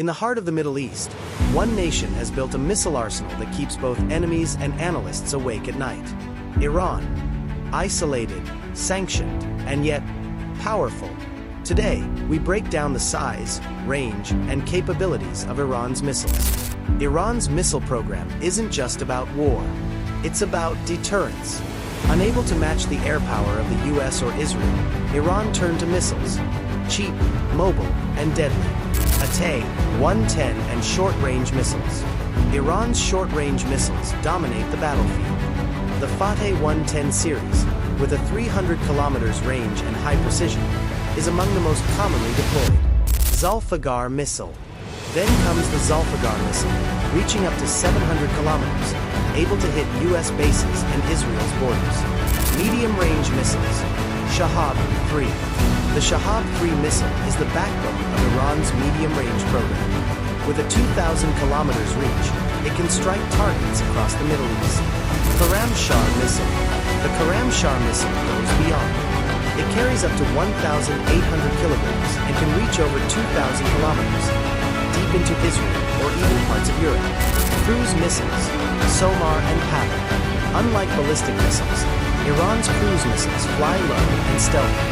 In the heart of the Middle East, one nation has built a missile arsenal that keeps both enemies and analysts awake at night. Iran. Isolated, sanctioned, and yet powerful. Today, we break down the size, range, and capabilities of Iran's missiles. Iran's missile program isn't just about war. It's about deterrence. Unable to match the air power of the US or Israel, Iran turned to missiles. Cheap, mobile, and deadly. Fateh-110 and short-range missiles. Iran's short-range missiles dominate the battlefield. The Fateh-110 series, with a 300 kilometers range and high precision, is among the most commonly deployed. Zulfiqar missile. Then comes the Zulfiqar missile, reaching up to 700 kilometers, able to hit US bases and Israel's borders. Medium-range missiles. Shahab 3. The Shahab 3 missile is the backbone of Iran's medium-range program. With a 2,000 kilometers reach, it can strike targets across the Middle East. Khoramshahr missile. The Khoramshahr missile goes beyond. It carries up to 1,800 kilograms and can reach over 2,000 kilometers, deep into Israel or even parts of Europe. Cruise missiles. Somar and Pavel. Unlike ballistic missiles, Iran's cruise missiles fly low and stealthy.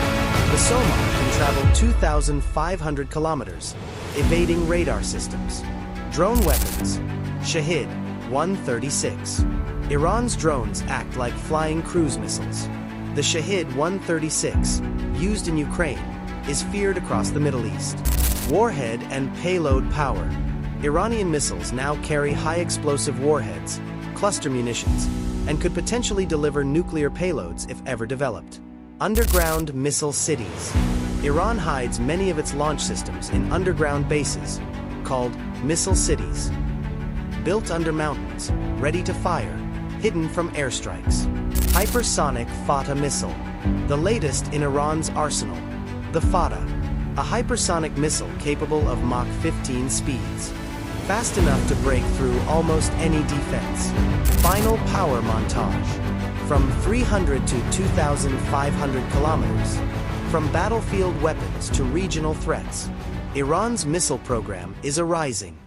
The Somar can travel 2,500 kilometers, evading radar systems. Drone weapons. Shahid 136. Iran's drones act like flying cruise missiles. The Shahid 136, used in Ukraine, is feared across the Middle East. Warhead and payload power. Iranian missiles now carry high-explosive warheads, cluster munitions, and could potentially deliver nuclear payloads if ever developed. Underground missile cities. Iran hides many of its launch systems in underground bases, called missile cities. Built under mountains, ready to fire, hidden from airstrikes. Hypersonic Fateh missile. The latest in Iran's arsenal. The Fateh. A hypersonic missile capable of Mach 15 speeds. Fast enough to break through almost any defense. Final power montage. From 300 to 2,500 kilometers. From battlefield weapons to regional threats. Iran's missile program is arising.